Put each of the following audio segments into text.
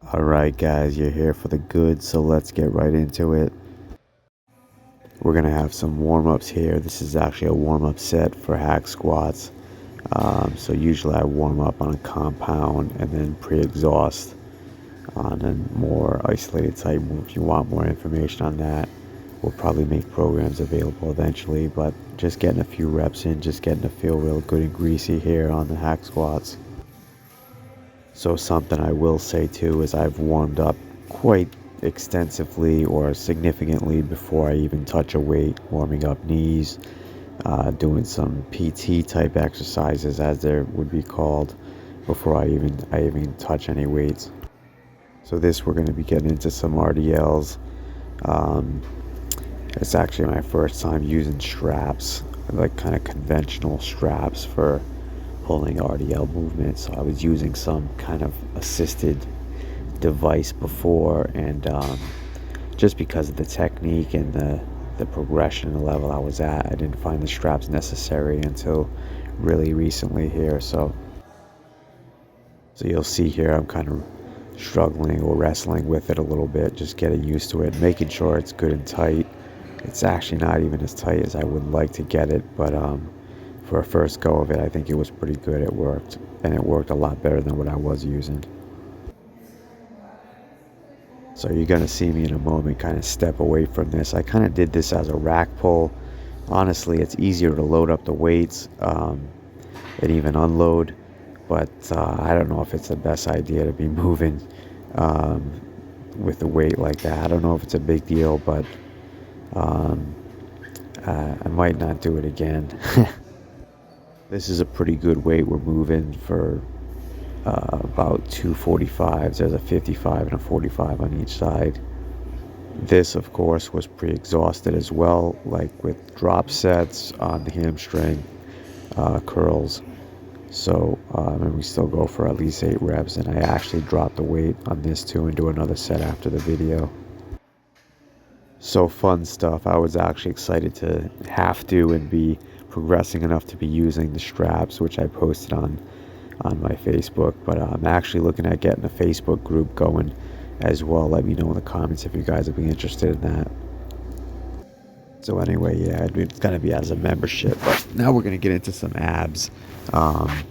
Alright guys, you're here for the goods, so let's get right into it. We're going to have some warm-ups here. This is actually a warm-up set for hack squats. So usually I warm up on a compound and then pre-exhaust on a more isolated type move. If you want more information on that, we'll probably make programs available eventually, but just getting a few reps in, just getting to feel real good and greasy here on the hack squats. So something I will say too is I've warmed up quite extensively or significantly before I even touch a weight, warming up knees, doing some PT type exercises as there would be called before I even touch any weights. So this we're going to be getting into some RDLs. It's actually my first time using straps, like kind of conventional straps for pulling RDL movements. So I was using some kind of assisted device before, and just because of the technique and the progression and the level I was at, I didn't find the straps necessary until really recently here. So you'll see here I'm kind of struggling or wrestling with it a little bit, just getting used to it, making sure it's good and tight. It's actually not even as tight as I would like to get it, but for a first go of it, I think it was pretty good. It worked, and it worked a lot better than what I was using. So you're going to see me in a moment kind of step away from this. I kind of did this as a rack pull. Honestly, it's easier to load up the weights and even unload, but I don't know if it's the best idea to be moving with the weight like that. I don't know if it's a big deal, but I might not do it again. This is a pretty good weight we're moving for about 245s. There's a 55 and a 45 on each side. This, of course, was pre-exhausted as well, like with drop sets on the hamstring, curls. So, and we still go for at least 8 reps, and I actually dropped the weight on this too and do another set after the video. So fun stuff. I was actually excited to have to and be progressing enough to be using the straps, which I posted on my Facebook, but I'm actually looking at getting a Facebook group going as well. Let me know in the comments if you guys would be interested in that. So anyway, yeah, it's going to be as a membership, but now we're going to get into some abs. I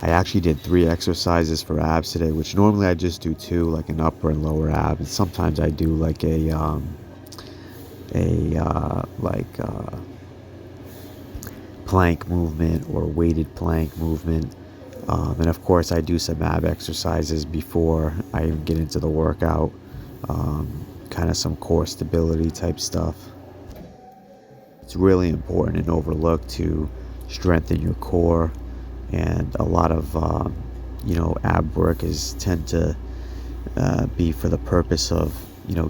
actually did 3 exercises for abs today, which normally I just do 2, like an upper and lower ab, and sometimes I do like a plank movement or weighted plank movement. And of course I do some ab exercises before I even get into the workout, kind of some core stability type stuff. It's really important and overlooked to strengthen your core, and a lot of ab work tend to be for the purpose of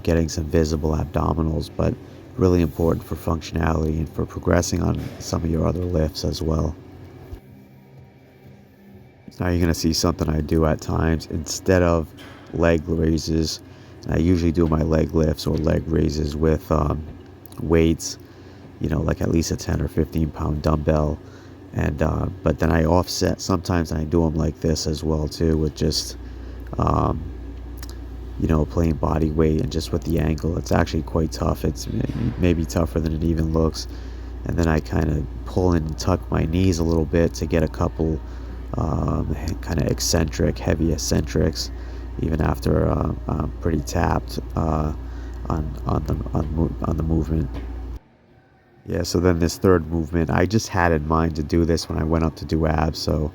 getting some visible abdominals, but really important for functionality and for progressing on some of your other lifts as well. Now you're going to see something I do at times. Instead of leg raises, I usually do my leg lifts or leg raises with weights, like at least a 10 or 15 pound dumbbell. And but then I offset. Sometimes I do them like this as well too, with just plain body weight and just with the angle. It's actually quite tough. It's maybe tougher than it even looks. And then I kind of pull in and tuck my knees a little bit to get a couple kind of heavy eccentrics, even after I'm pretty tapped on the movement. Yeah, so then this third movement, I just had in mind to do this when I went up to do abs. So,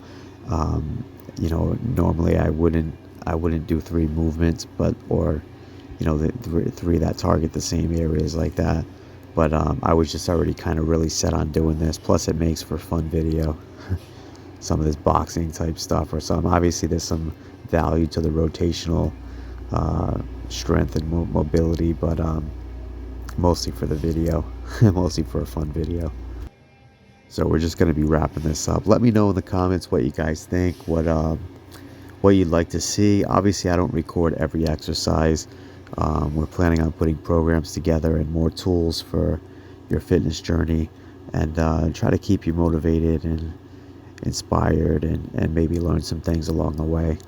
normally I wouldn't do 3 movements, the 3 that target the same areas like that. But I was just already kind of really set on doing this. Plus, it makes for fun video. Some of this boxing type stuff or some. Obviously, there's some value to the rotational strength and mobility, but mostly for the video, mostly for a fun video. So we're just going to be wrapping this up. Let me know in the comments what you guys think, what you'd like to see. Obviously, I don't record every exercise. We're planning on putting programs together and more tools for your fitness journey, and try to keep you motivated and inspired and maybe learn some things along the way.